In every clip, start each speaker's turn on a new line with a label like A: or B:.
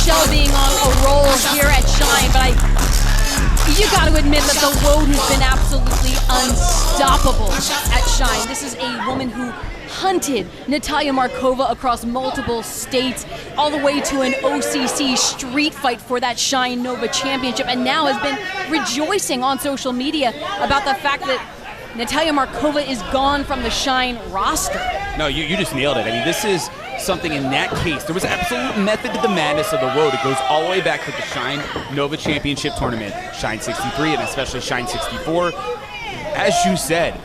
A: Michelle being on a roll here at Shine, but you got to admit that the WOAD has been absolutely unstoppable at Shine. This is a woman who hunted Natalia Markova across multiple states, all the way to an OCC street fight for that Shine Nova Championship, and now has been rejoicing on social media about the fact that Natalia Markova is gone from the Shine roster.
B: No, you just nailed it. I mean, this is something in that case. There was absolute method to the madness of the WOAD. It goes all the way back to the Shine Nova Championship Tournament, Shine 63 and especially Shine 64. As you said,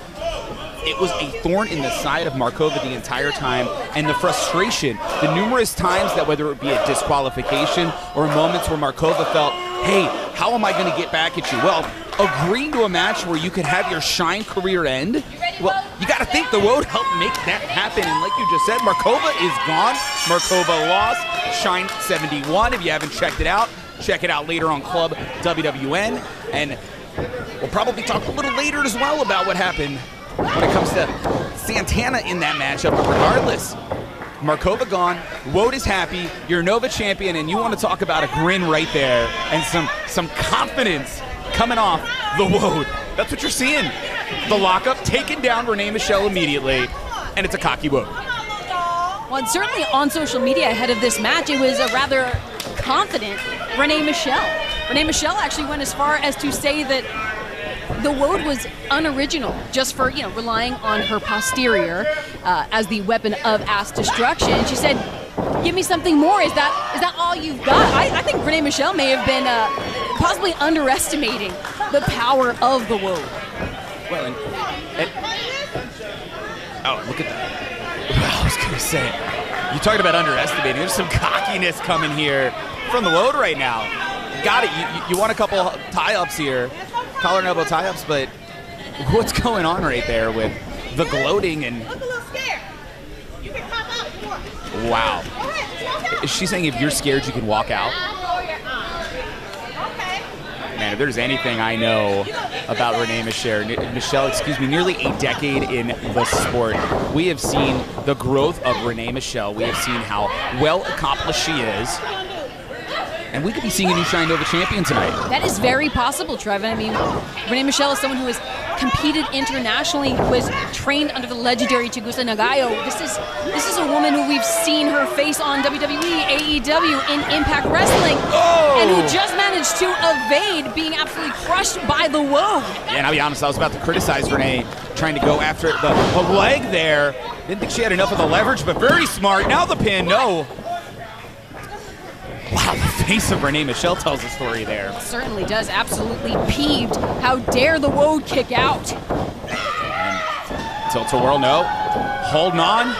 B: it was a thorn in the side of Markova the entire time, and the frustration, the numerous times that whether it be a disqualification or moments where Markova felt, hey, how am I going to get back at you? Well, agreeing to a match where you could have your Shine career end, well, you got to think the WOAD helped make that happen. And like you just said, Markova is gone. Markova lost Shine 71. If you haven't checked it out, check it out later on Club WWN. And we'll probably talk a little later as well about what happened when it comes to Santana in that matchup. But regardless, Markova gone, WOAD is happy, you're Nova champion, and you want to talk about a grin right there and some confidence coming off the WOAD. That's what you're seeing. The lockup, taking down Renee Michelle immediately, and it's a cocky WOAD.
A: Well, and certainly on social media ahead of this match, it was a rather confident Renee Michelle. Renee Michelle actually went as far as to say that the WOAD was unoriginal, just for, relying on her posterior as the weapon of ass destruction. She said, give me something more. Is that all you've got? I think Renee Michelle may have been possibly underestimating the power of the WOAD.
B: Well, oh, look at that. I was going to say, you talked about underestimating. There's some cockiness coming here from the WOAD right now. Got it. You want a couple tie-ups here, collar and elbow tie-ups, but what's going on right there with the gloating and...
C: Look a little scared. You can pop up.
B: Wow. Is she saying if you're scared, you can walk out? Man, if there's anything I know about Renee Michelle, nearly a decade in the sport, we have seen the growth of Renee Michelle. We have seen how well accomplished she is. And we could be seeing a new Shine Nova champion tonight.
A: That is very possible, Trevin. I mean, Renee Michelle is someone who has competed internationally, who was trained under the legendary Chigusa Nagayo. This is a woman who we've seen her face on WWE, AEW, in Impact Wrestling, and who just managed to evade being absolutely crushed by the WOAD.
B: Yeah, and I'll be honest, I was about to criticize Renee trying to go after the leg there. Didn't think she had enough of the leverage, but very smart. Now the pin, no. Wow, the face of Renee Michelle tells a story there.
A: It certainly does. Absolutely peeved. How dare the WOAD kick out?
B: And tilt to whirl, no. Holding on.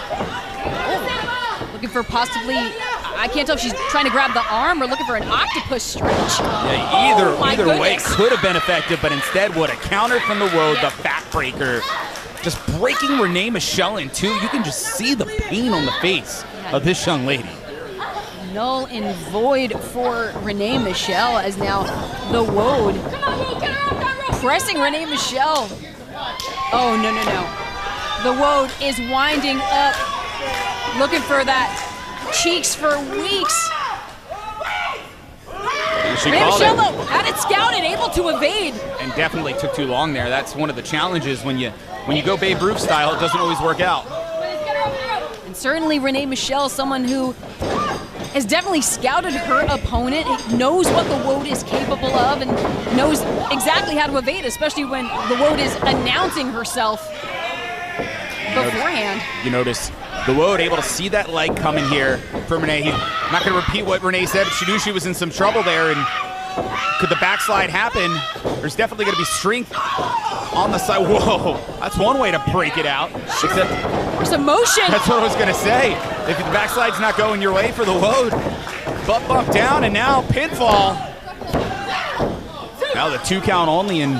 A: Oh. Looking for possibly, I can't tell if she's trying to grab the arm or looking for an octopus stretch.
B: Yeah, either way could have been effective, but instead what a counter from the WOAD, the backbreaker. Just breaking Renee Michelle in two. You can just see the pain on the face of this young lady.
A: Null and void for Renee Michelle, as now the WOAD pressing Renee Michelle. Oh, no. The WOAD is winding up, looking for that cheeks for weeks. Renee Michelle, though, had it scouted, able to evade.
B: And definitely took too long there. That's one of the challenges when you go Babe Ruth style, it doesn't always work out.
A: And certainly Renee Michelle, someone who has definitely scouted her opponent, knows what the WOAD is capable of, and knows exactly how to evade, especially when the WOAD is announcing herself beforehand.
B: You notice the WOAD able to see that leg coming here from Renee. I'm not going to repeat what Renee said, but she knew she was in some trouble there, and could the backslide happen? There's definitely going to be strength on the side. Whoa, that's one way to break it out. Except
A: there's emotion.
B: That's what I was going to say. If the backside's not going your way for the WOAD, butt bump down, and now pinfall. Now the 2 count only, and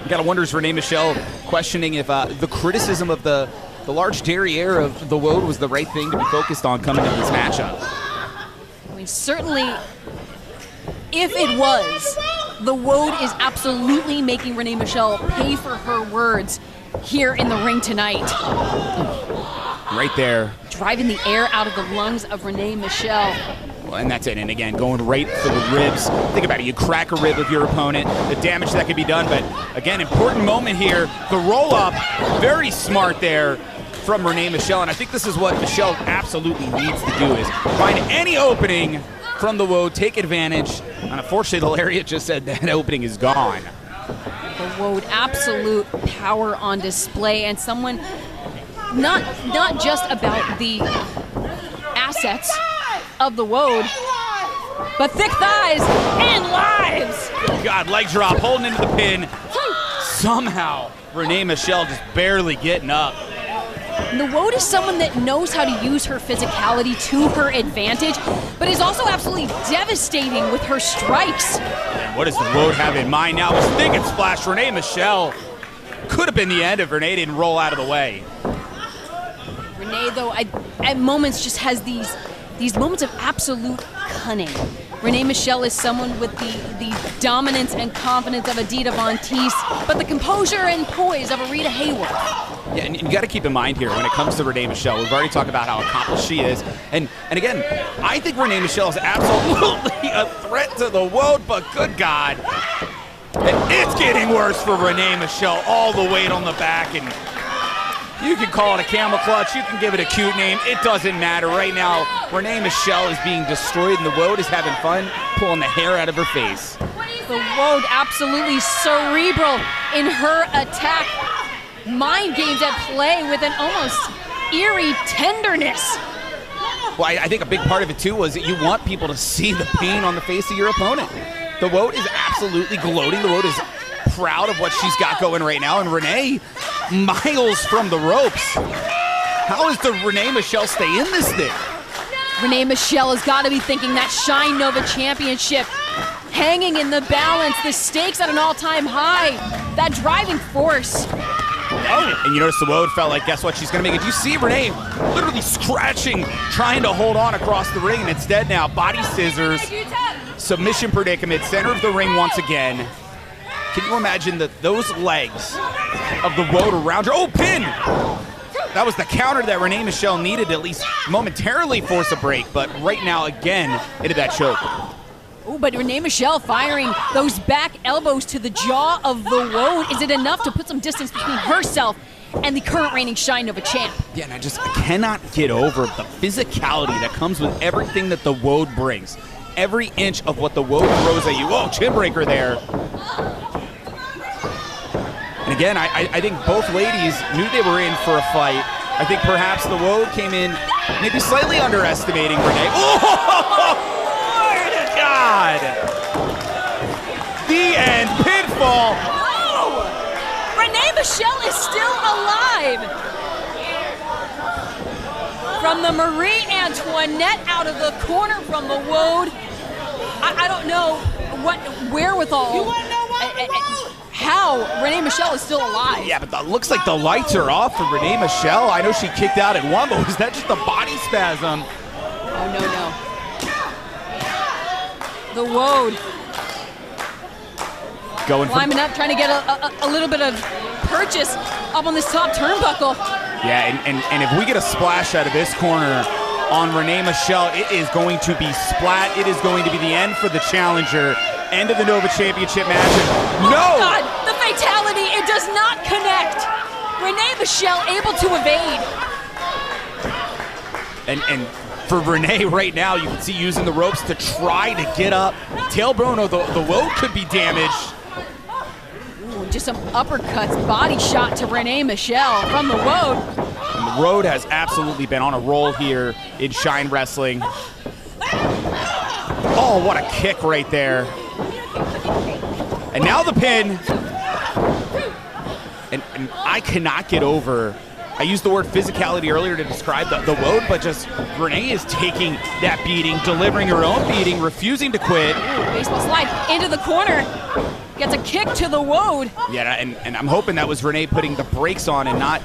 B: you got to wonder, is Renee Michelle questioning if the criticism of the large derriere of the WOAD was the right thing to be focused on coming into this matchup?
A: I mean, certainly, if it was, the WOAD is absolutely making Renee Michelle pay for her words here in the ring tonight.
B: Right there.
A: Driving the air out of the lungs of Renee Michelle.
B: Well, and that's it. And again, going right for the ribs. Think about it. You crack a rib of your opponent, the damage that can be done. But again, important moment here. The roll up, very smart there from Renee Michelle. And I think this is what Michelle absolutely needs to do, is find any opening from the WOAD, take advantage. And unfortunately, the Lariat just said that opening is gone.
A: The WOAD, absolute power on display, and someone not just about the assets of the WOAD, but thick thighs and lives.
B: God, leg drop, holding into the pin. Somehow, Renee Michelle just barely getting up.
A: And the WOAD is someone that knows how to use her physicality to her advantage, but is also absolutely devastating with her strikes.
B: And what does the WOAD have in mind now? This thing and splash. Renee Michelle could have been the end if Renee didn't roll out of the way.
A: Renee, though, at moments just has these moments of absolute cunning. Renee Michelle is someone with the dominance and confidence of a Dita Von Teese, but the composure and poise of a Rita Hayworth.
B: Yeah, and you got to keep in mind here, when it comes to Renee Michelle, we've already talked about how accomplished she is. And again, I think Renee Michelle is absolutely a threat to the WOAD, but good God. And it's getting worse for Renee Michelle, all the weight on the back. And you can call it a camel clutch, you can give it a cute name, it doesn't matter. Right now, Renee Michelle is being destroyed and the WOAD is having fun pulling the hair out of her face.
A: The WOAD absolutely cerebral in her attack. Mind games at play with an almost eerie tenderness.
B: Well, I think a big part of it too was that you want people to see the pain on the face of your opponent. The WOAD is absolutely gloating. The WOAD is proud of what she's got going right now, and Renee miles from the ropes. How does the Renee Michelle stay in this thing?
A: Renee Michelle has got to be thinking that Shine Nova Championship hanging in the balance, the stakes at an all-time high, that driving force.
B: And you notice the WOAD felt like, guess what, she's going to make it. You see Renee literally scratching, trying to hold on across the ring, and instead now, body scissors, submission predicament, center of the ring once again. Can you imagine those legs of the WOAD around her? Oh, pin! That was the counter that Renee Michelle needed to at least momentarily force a break, but right now, again, into that choke.
A: Oh, but Renee Michelle firing those back elbows to the jaw of the WOAD. Is it enough to put some distance between herself and the current reigning Shine Nova champ?
B: Yeah, and I cannot get over the physicality that comes with everything that the WOAD brings. Every inch of what the WOAD throws at you. Oh, chin breaker there. And again, I think both ladies knew they were in for a fight. I think perhaps the WOAD came in maybe slightly underestimating Renee. Oh! God! The end, pinfall.
A: Oh! Renee Michelle is still alive. From the Marie Antoinette out of the corner from the WOAD. I don't know what wherewithal.
C: You want to know what?
A: How Renee Michelle is still alive.
B: Yeah, but it looks like the lights are off for Renee Michelle. I know she kicked out at one, but was that just a body spasm?
A: Oh, no. The WOAD climbing up, trying to get a little bit of purchase up on this top turnbuckle.
B: Yeah, and if we get a splash out of this corner on Renee Michelle, it is going to be splat. It is going to be the end for the challenger. End of the Nova Championship match.
A: Oh my God, the fatality, it does not connect. Renee Michelle able to evade.
B: And for Renee right now, you can see using the ropes to try to get up. Tailbone of the WOAD could be damaged.
A: Ooh, just some uppercuts, body shot to Renee Michelle from the WOAD.
B: And the WOAD has absolutely been on a roll here in Shine Wrestling. Oh, what a kick right there. And now the pin. And I cannot get over, I used the word physicality earlier to describe the WOAD, but just Renee is taking that beating, delivering her own beating, refusing to quit.
A: Ooh, baseball slide into the corner. Gets a kick to the WOAD.
B: Yeah, and I'm hoping that was Renee putting the brakes on and not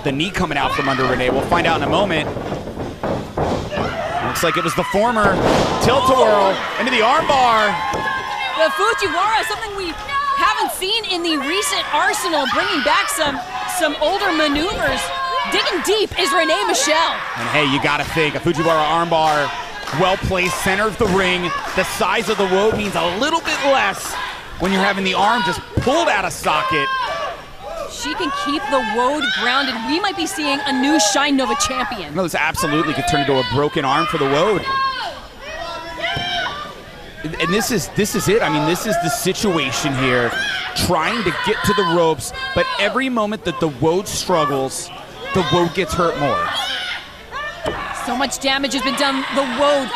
B: the knee coming out from under Renee. We'll find out in a moment. Looks like it was the former tilt-a-whirl into the armbar.
A: The Fujiwara, something we haven't seen in the recent arsenal, bringing back some older maneuvers. Digging deep is Renee Michelle.
B: And hey, you gotta think, a Fujiwara armbar well-placed, center of the ring. The size of the WOAD means a little bit less when you're having the arm just pulled out of socket.
A: She can keep the WOAD grounded. We might be seeing a new Shine Nova champion.
B: No, this absolutely could turn into a broken arm for the WOAD. And this is it. I mean, this is the situation here, trying to get to the ropes, but every moment that the WOAD struggles, the WOAD gets hurt more.
A: So much damage has been done. The WOAD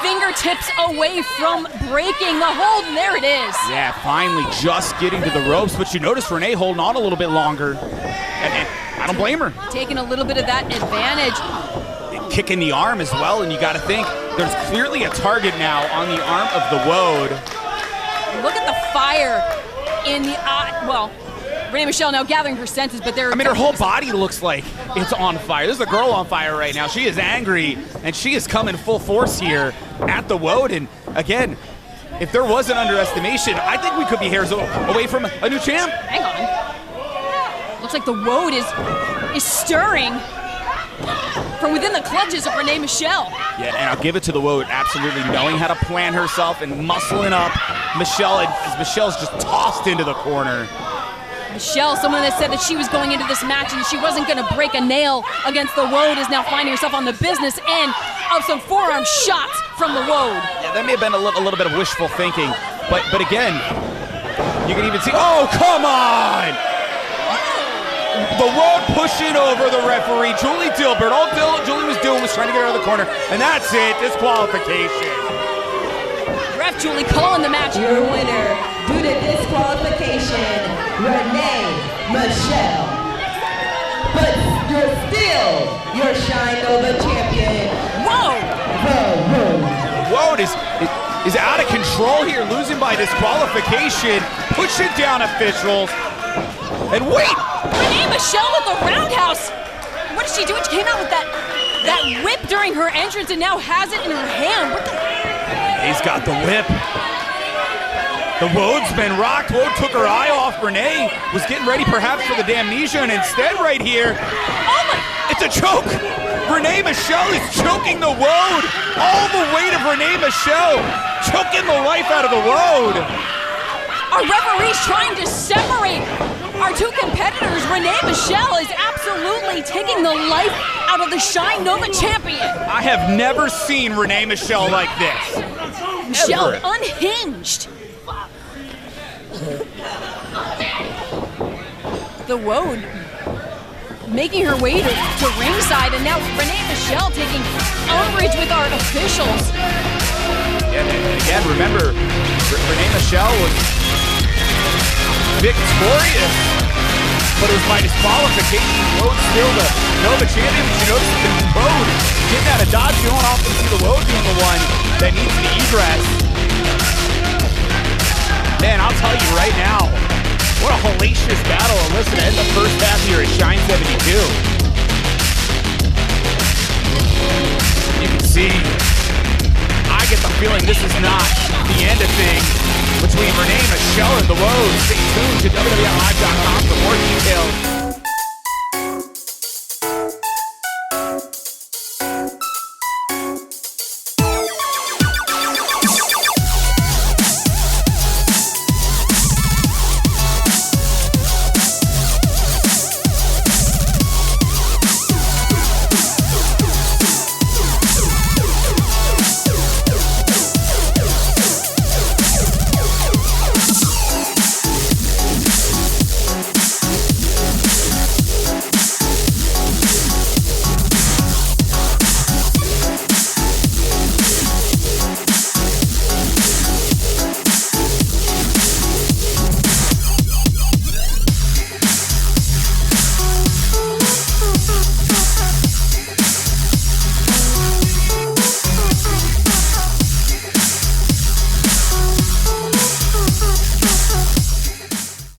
A: fingertips away from breaking the hold, and there it is.
B: Yeah, finally just getting to the ropes, but you notice Renee holding on a little bit longer, and I don't blame her.
A: Taking a little bit of that advantage.
B: Kicking the arm as well, and you got to think there's clearly a target now on the arm of the WOAD.
A: Look at the fire in the eye. Well, Renee Michelle now gathering her senses, but there.
B: I mean, her whole body looks like it's on fire. There's a girl on fire right now. She is angry, and she is coming full force here at the WOAD. And again, if there was an underestimation, I think we could be hairs away from a new champ.
A: Hang on. Looks like the WOAD is stirring from within the clutches of Renee Michelle.
B: Yeah, and I'll give it to the WOAD, absolutely knowing how to plan herself and muscling up Michelle, as Michelle's just tossed into the corner.
A: Michelle, someone that said that she was going into this match and she wasn't going to break a nail against the WOAD, is now finding herself on the business end of some forearm shots from the WOAD.
B: Yeah, that may have been a little bit of wishful thinking, but again, you can even see, oh, come on! The WOAD pushing over the referee, Julie Dilbert. All Julie was doing was trying to get her out of the corner, and that's it, disqualification.
A: Ref Julie calling the match.
D: Your winner, due to disqualification, Renee Michelle. But you're still your Shine Nova champion.
A: Whoa!
B: The WOAD is out of control here, losing by disqualification, pushing down officials. And wait!
A: Renee Michelle with the roundhouse! What did she do? She came out with that whip during her entrance and now has it in her hand. What the?
B: He's got the whip. The WOAD's been rocked. WOAD took her eye off. Renee was getting ready perhaps for the damnesia, and instead right here,
A: Oh my!
B: it's a choke! Renee Michelle is choking the WOAD! All the weight of Renee Michelle choking the life out of the WOAD!
A: Our referee's trying to separate our two competitors. Renee Michelle is absolutely taking the life out of the Shine Nova champion.
B: I have never seen Renee Michelle like this.
A: Michelle
B: Ever.
A: unhinged. The WOAD making her way to ringside, and now Renee Michelle taking umbrage with our officials.
B: Yeah, and again, remember, Renee Michelle was victorious, but it was by disqualification. WOAD's still the Nova champion, but you notice the WOAD getting out of dodge, going off to see the WOAD being the one that needs the egress. Man, I'll tell you right now, what a hellacious battle. And listen, to end the first half here at Shine 72. You can see, I get the feeling this is not the end of things between Renee Michelle and the WOAD. Stay tuned to WWNLive.com for more details.